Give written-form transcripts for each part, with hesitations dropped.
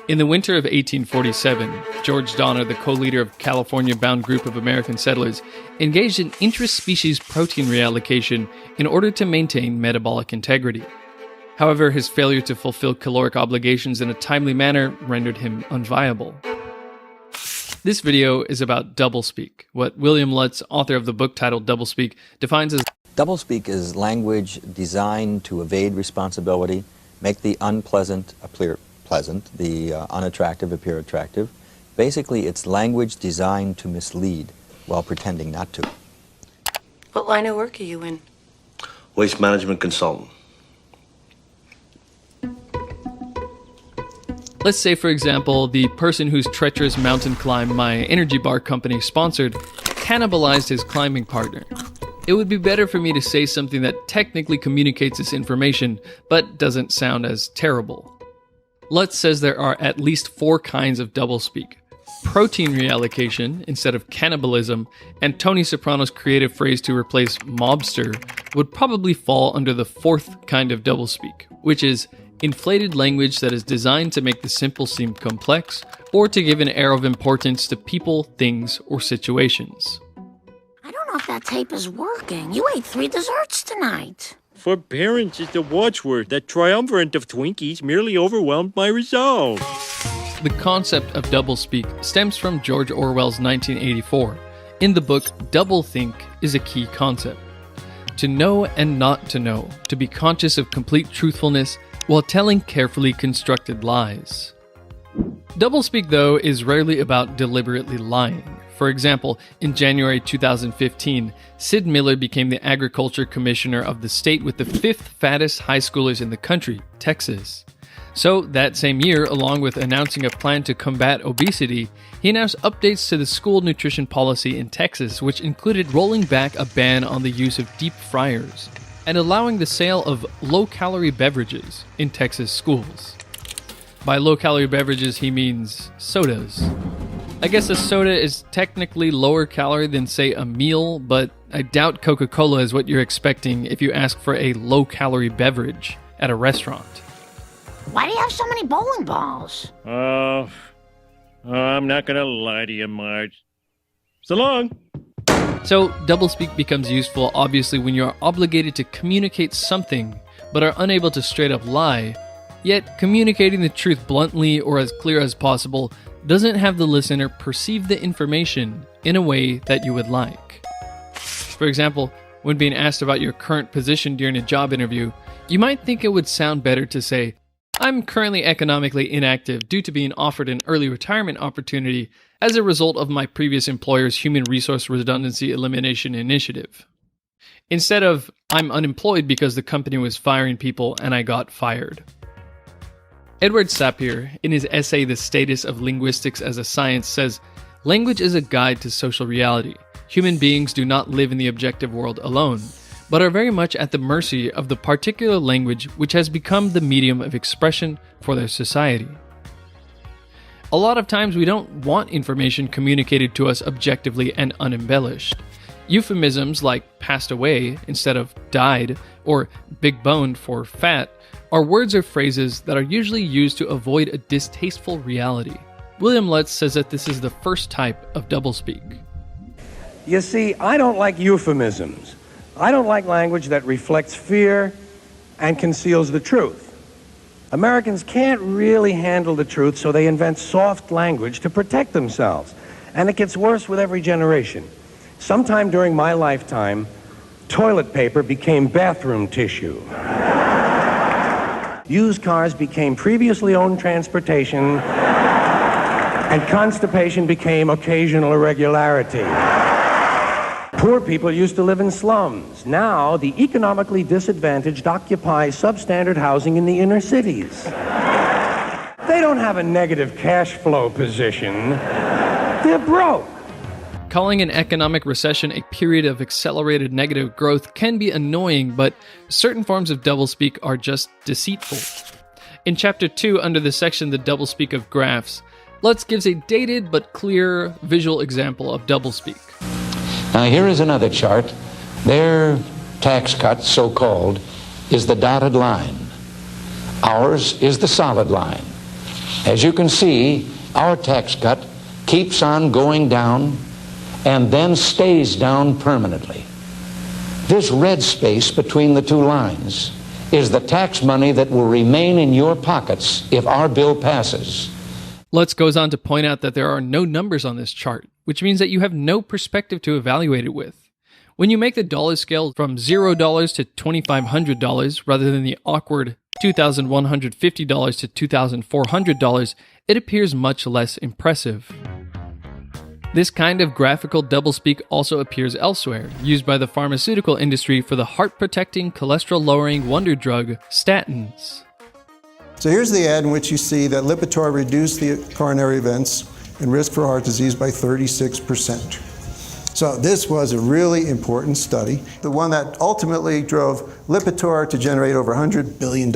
In the winter of 1847, George Donner, the co-leader of a California-bound group of American settlers, engaged in intra-species protein reallocation in order to maintain metabolic integrity. However, his failure to fulfill caloric obligations in a timely manner rendered him unviable. This video is about doublespeak, what William Lutz, author of the book titled Doublespeak, defines as doublespeak is language designed to evade responsibility, make the unpleasant appear pleasant, the unattractive appear attractive. Basically, it's language designed to mislead while pretending not to. What line of work are you in? Waste management consultant. Let's say, for example, the person whose treacherous mountain climb my energy bar company sponsored cannibalized his climbing partner. It would be better for me to say something that technically communicates this information, but doesn't sound as terrible. Lutz says there are at least 4 kinds of doublespeak: protein reallocation instead of cannibalism, and Tony Soprano's creative phrase to replace mobster would probably fall under the 4th kind of doublespeak, which is inflated language that is designed to make the simple seem complex, or to give an air of importance to people, things, or situations. I don't know if that tape is working. You ate 3 desserts tonight. Forbearance is the watchword. That triumvirate of Twinkies merely overwhelmed my resolve. The concept of doublespeak stems from George Orwell's 1984. In the book, doublethink is a key concept. To know and not to know, to be conscious of complete truthfulness while telling carefully constructed lies. Doublespeak, though, is rarely about deliberately lying. For example, in January 2015, Sid Miller became the Agriculture Commissioner of the state with the 5th fattest high schoolers in the country, Texas. So, that same year, along with announcing a plan to combat obesity, he announced updates to the school nutrition policy in Texas, which included rolling back a ban on the use of deep fryers and allowing the sale of low-calorie beverages in Texas schools. By low-calorie beverages, he means sodas. I guess a soda is technically lower calorie than, say, a meal, but I doubt Coca-Cola is what you're expecting if you ask for a low-calorie beverage at a restaurant. Why do you have so many bowling balls? I'm not gonna lie to you, Marge. So long! So, doublespeak becomes useful obviously when you are obligated to communicate something, but are unable to straight up lie, yet communicating the truth bluntly or as clear as possible doesn't have the listener perceive the information in a way that you would like. For example, when being asked about your current position during a job interview, you might think it would sound better to say, "I'm currently economically inactive due to being offered an early retirement opportunity as a result of my previous employer's human resource redundancy elimination initiative," instead of, "I'm unemployed because the company was firing people and I got fired." Edward Sapir, in his essay The Status of Linguistics as a Science, says, "Language is a guide to social reality. Human beings do not live in the objective world alone, but are very much at the mercy of the particular language which has become the medium of expression for their society." A lot of times we don't want information communicated to us objectively and unembellished. Euphemisms like passed away instead of died, or big boned for fat, are words or phrases that are usually used to avoid a distasteful reality. William Lutz says that this is the first type of doublespeak. You see, I don't like euphemisms. I don't like language that reflects fear and conceals the truth. Americans can't really handle the truth, so they invent soft language to protect themselves. And it gets worse with every generation. Sometime during my lifetime, toilet paper became bathroom tissue. Used cars became previously owned transportation, and constipation became occasional irregularity. Poor people used to live in slums. Now, the economically disadvantaged occupy substandard housing in the inner cities. They don't have a negative cash flow position. They're broke. Calling an economic recession a period of accelerated negative growth can be annoying, but certain forms of doublespeak are just deceitful. In Chapter 2, under the section The Doublespeak of Graphs, Lutz gives a dated but clear visual example of doublespeak. Now here is another chart. Their tax cut, so-called, is the dotted line. Ours is the solid line. As you can see, our tax cut keeps on going down and then stays down permanently. This red space between the two lines is the tax money that will remain in your pockets if our bill passes. Lutz goes on to point out that there are no numbers on this chart, which means that you have no perspective to evaluate it with. When you make the dollar scale from $0 to $2,500 rather than the awkward $2,150 to $2,400, it appears much less impressive. This kind of graphical doublespeak also appears elsewhere, used by the pharmaceutical industry for the heart-protecting, cholesterol-lowering wonder drug, statins. So here's the ad in which you see that Lipitor reduced the coronary events and risk for heart disease by 36%. So this was a really important study, the one that ultimately drove Lipitor to generate over $100 billion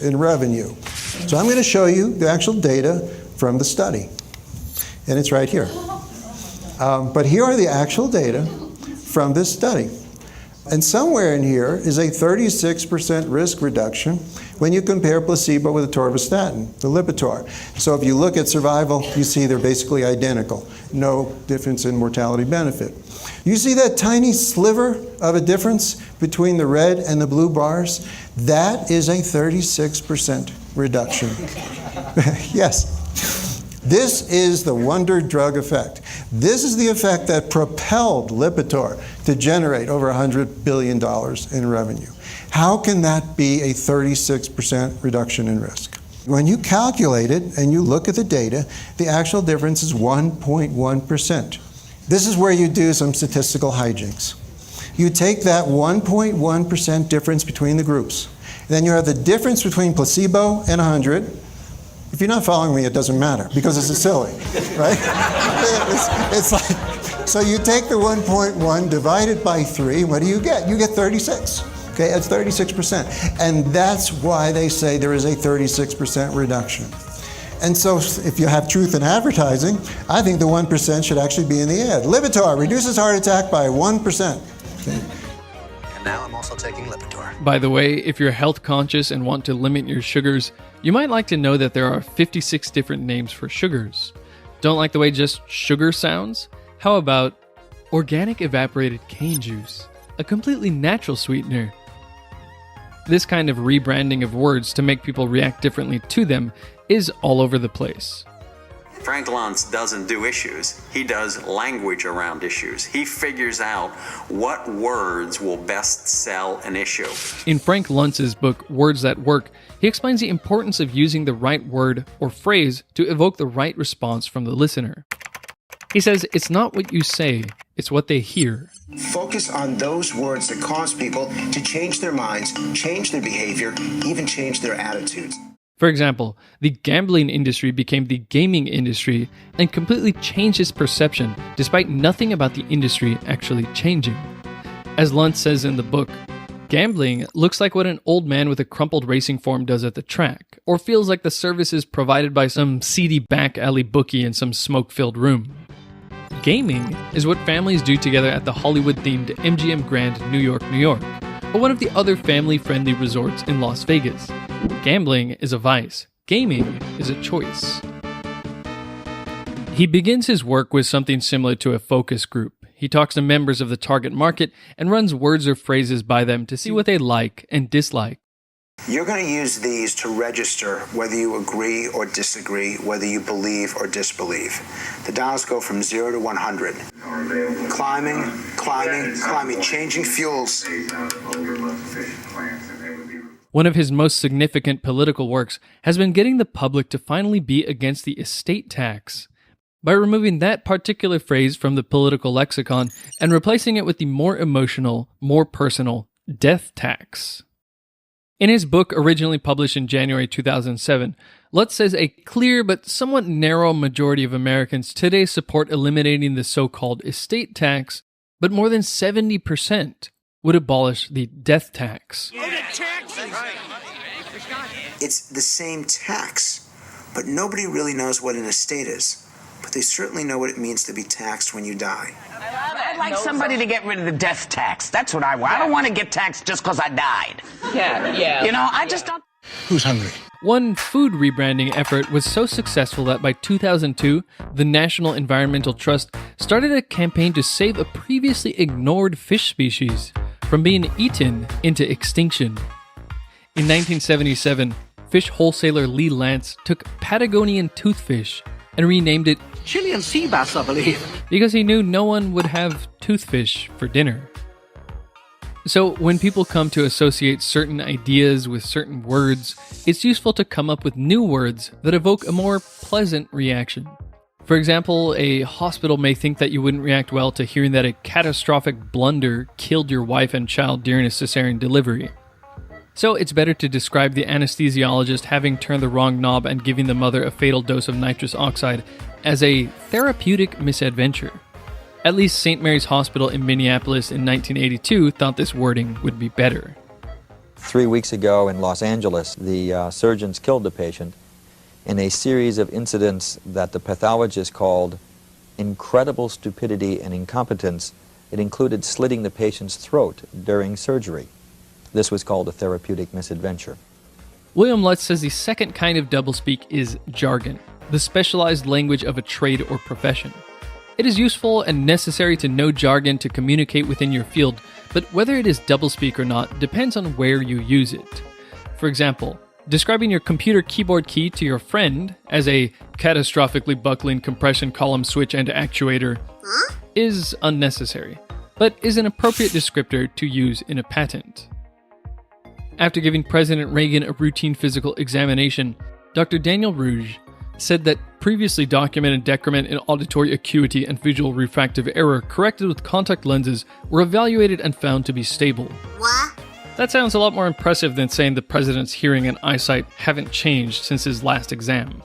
in revenue. So I'm going to show you the actual data from the study, and it's right here. But here are the actual data from this study. And somewhere in here is a 36% risk reduction when you compare placebo with atorvastatin, the Lipitor. So if you look at survival, you see they're basically identical. No difference in mortality benefit. You see that tiny sliver of a difference between the red and the blue bars? That is a 36% reduction. Yes. This is the wonder drug effect. This is the effect that propelled Lipitor to generate over $100 billion in revenue. How can that be a 36% reduction in risk? When you calculate it and you look at the data, the actual difference is 1.1%. This is where you do some statistical hijinks. You take that 1.1% difference between the groups. Then you have the difference between placebo and 100. If you're not following me, it doesn't matter, because it's silly, right? It's like, so you take the 1.1, divide it by 3, what do you get? You get 36. Okay, that's 36%. And that's why they say there is a 36% reduction. And so if you have truth in advertising, I think the 1% should actually be in the ad. Lipitor reduces heart attack by 1%. Okay. And now I'm also taking Lipitor. By the way, if you're health conscious and want to limit your sugars, you might like to know that there are 56 different names for sugars. Don't like the way just sugar sounds? How about organic evaporated cane juice, a completely natural sweetener? This kind of rebranding of words to make people react differently to them is all over the place. Frank Luntz doesn't do issues. He does language around issues. He figures out what words will best sell an issue. In Frank Luntz's book, Words That Work, he explains the importance of using the right word or phrase to evoke the right response from the listener. He says, it's not what you say, it's what they hear. Focus on those words that cause people to change their minds, change their behavior, even change their attitudes. For example, the gambling industry became the gaming industry and completely changed its perception, despite nothing about the industry actually changing. As Luntz says in the book, gambling looks like what an old man with a crumpled racing form does at the track, or feels like the services provided by some seedy back alley bookie in some smoke-filled room. Gaming is what families do together at the Hollywood-themed MGM Grand, New York, New York, or one of the other family-friendly resorts in Las Vegas. Gambling is a vice. Gaming is a choice. He begins his work with something similar to a focus group. He talks to members of the target market and runs words or phrases by them to see what they like and dislike. You're going to use these to register whether you agree or disagree, whether you believe or disbelieve. The dials go from 0 to 100. Climbing, climbing, climbing, changing fuels. One of his most significant political works has been getting the public to finally be against the estate tax, by removing that particular phrase from the political lexicon and replacing it with the more emotional, more personal death tax. In his book, originally published in January 2007, Lutz says a clear but somewhat narrow majority of Americans today support eliminating the so-called estate tax, but more than 70% would abolish the death tax. It's the same tax, but nobody really knows what an estate is. But they certainly know what it means to be taxed when you die. I'd like somebody to get rid of the death tax. That's what I want. I don't want to get taxed just because I died. Yeah. You know, I just don't... Who's hungry? One food rebranding effort was so successful that by 2002, the National Environmental Trust started a campaign to save a previously ignored fish species from being eaten into extinction. In 1977, fish wholesaler Lee Lance took Patagonian toothfish and renamed it Chilean sea bass, I believe. because he knew no one would have toothfish for dinner. So when people come to associate certain ideas with certain words, it's useful to come up with new words that evoke a more pleasant reaction. For example, a hospital may think that you wouldn't react well to hearing that a catastrophic blunder killed your wife and child during a cesarean delivery. So it's better to describe the anesthesiologist having turned the wrong knob and giving the mother a fatal dose of nitrous oxide as a therapeutic misadventure. At least St. Mary's Hospital in Minneapolis in 1982 thought this wording would be better. 3 weeks ago in Los Angeles, the surgeons killed the patient in a series of incidents that the pathologist called incredible stupidity and incompetence. It included slitting the patient's throat during surgery. This was called a therapeutic misadventure. William Lutz says the second kind of doublespeak is jargon, the specialized language of a trade or profession. It is useful and necessary to know jargon to communicate within your field, but whether it is doublespeak or not depends on where you use it. For example, describing your computer keyboard key to your friend as a catastrophically buckling compression column switch and actuator is unnecessary, but is an appropriate descriptor to use in a patent. After giving President Reagan a routine physical examination, Dr. Daniel Rouge said that previously documented decrement in auditory acuity and visual refractive error corrected with contact lenses were evaluated and found to be stable. What? That sounds a lot more impressive than saying the president's hearing and eyesight haven't changed since his last exam.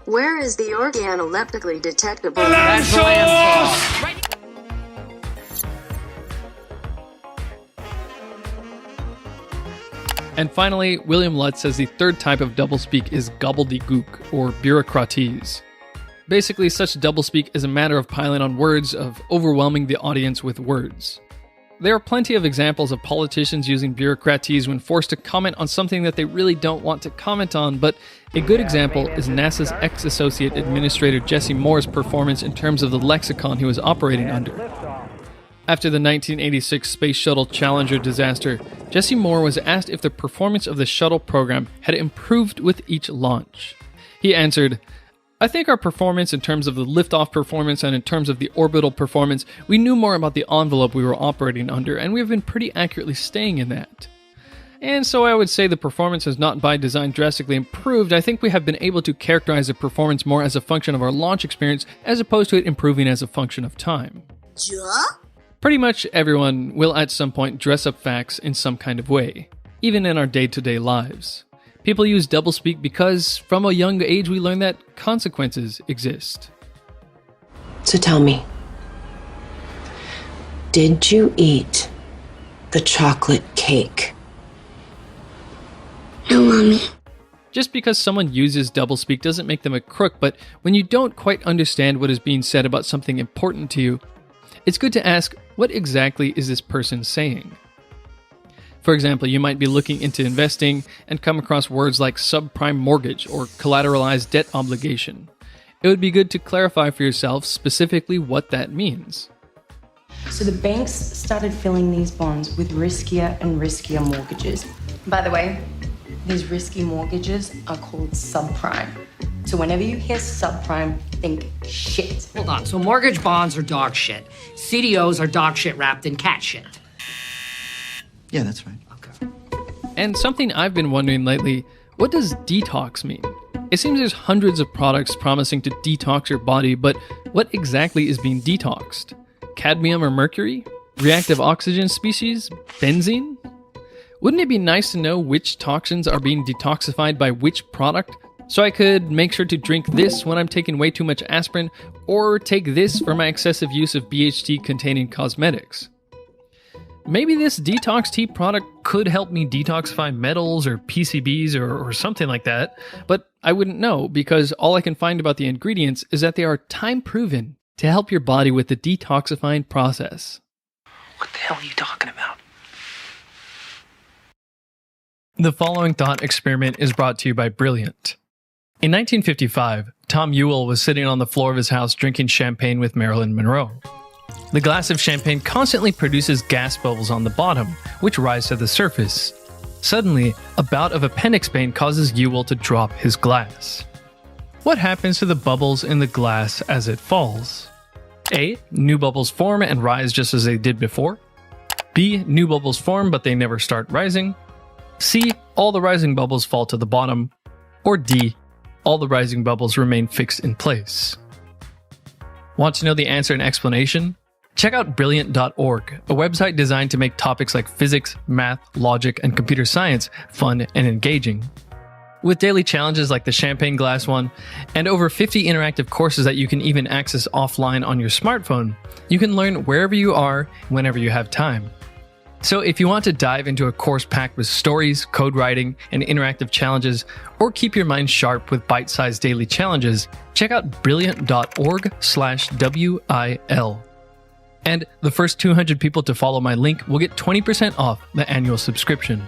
Where is the organoleptically detectable? That's Lance. And finally, William Lutz says the third type of doublespeak is gobbledygook, or bureaucratese. Basically, such doublespeak is a matter of piling on words, of overwhelming the audience with words. There are plenty of examples of politicians using bureaucratese when forced to comment on something that they really don't want to comment on, but a good example is NASA's ex-associate administrator Jesse Moore's performance in terms of the lexicon he was operating under. After the 1986 Space Shuttle Challenger disaster, Jesse Moore was asked if the performance of the shuttle program had improved with each launch. He answered, "I think our performance in terms of the liftoff performance and in terms of the orbital performance, we knew more about the envelope we were operating under, and we have been pretty accurately staying in that. And so I would say the performance has not by design drastically improved. I think we have been able to characterize the performance more as a function of our launch experience as opposed to it improving as a function of time." Pretty much everyone will at some point dress up facts in some kind of way, even in our day-to-day lives. People use doublespeak because from a young age we learn that consequences exist. So tell me, did you eat the chocolate cake? No, Mommy. Just because someone uses doublespeak doesn't make them a crook, but when you don't quite understand what is being said about something important to you, it's good to ask, what exactly is this person saying? For example, you might be looking into investing and come across words like subprime mortgage or collateralized debt obligation. It would be good to clarify for yourself specifically what that means. So the banks started filling these bonds with riskier and riskier mortgages. By the way, these risky mortgages are called subprime. So whenever you hear subprime, think shit. Hold on, so mortgage bonds are dog shit. CDOs are dog shit wrapped in cat shit. Yeah, that's right. Okay. And something I've been wondering lately, what does detox mean? It seems there's hundreds of products promising to detox your body, but what exactly is being detoxed? Cadmium or mercury? Reactive oxygen species? Benzene? Wouldn't it be nice to know which toxins are being detoxified by which product? So I could make sure to drink this when I'm taking way too much aspirin, or take this for my excessive use of BHT containing cosmetics. Maybe this detox tea product could help me detoxify metals or PCBs or something like that, but I wouldn't know because all I can find about the ingredients is that they are time proven to help your body with the detoxifying process. What the hell are you talking about? The following thought experiment is brought to you by Brilliant. In 1955, Tom Ewell was sitting on the floor of his house drinking champagne with Marilyn Monroe. The glass of champagne constantly produces gas bubbles on the bottom, which rise to the surface. Suddenly, a bout of appendix pain causes Ewell to drop his glass. What happens to the bubbles in the glass as it falls? A. New bubbles form and rise just as they did before. B. New bubbles form but they never start rising. C. All the rising bubbles fall to the bottom. Or D. All the rising bubbles remain fixed in place. Want to know the answer and explanation? Check out Brilliant.org, a website designed to make topics like physics, math, logic, and computer science fun and engaging. With daily challenges like the champagne glass one, and over 50 interactive courses that you can even access offline on your smartphone, you can learn wherever you are, whenever you have time. So if you want to dive into a course packed with stories, code writing, and interactive challenges, or keep your mind sharp with bite-sized daily challenges, check out brilliant.org/WIL. And the first 200 people to follow my link will get 20% off the annual subscription.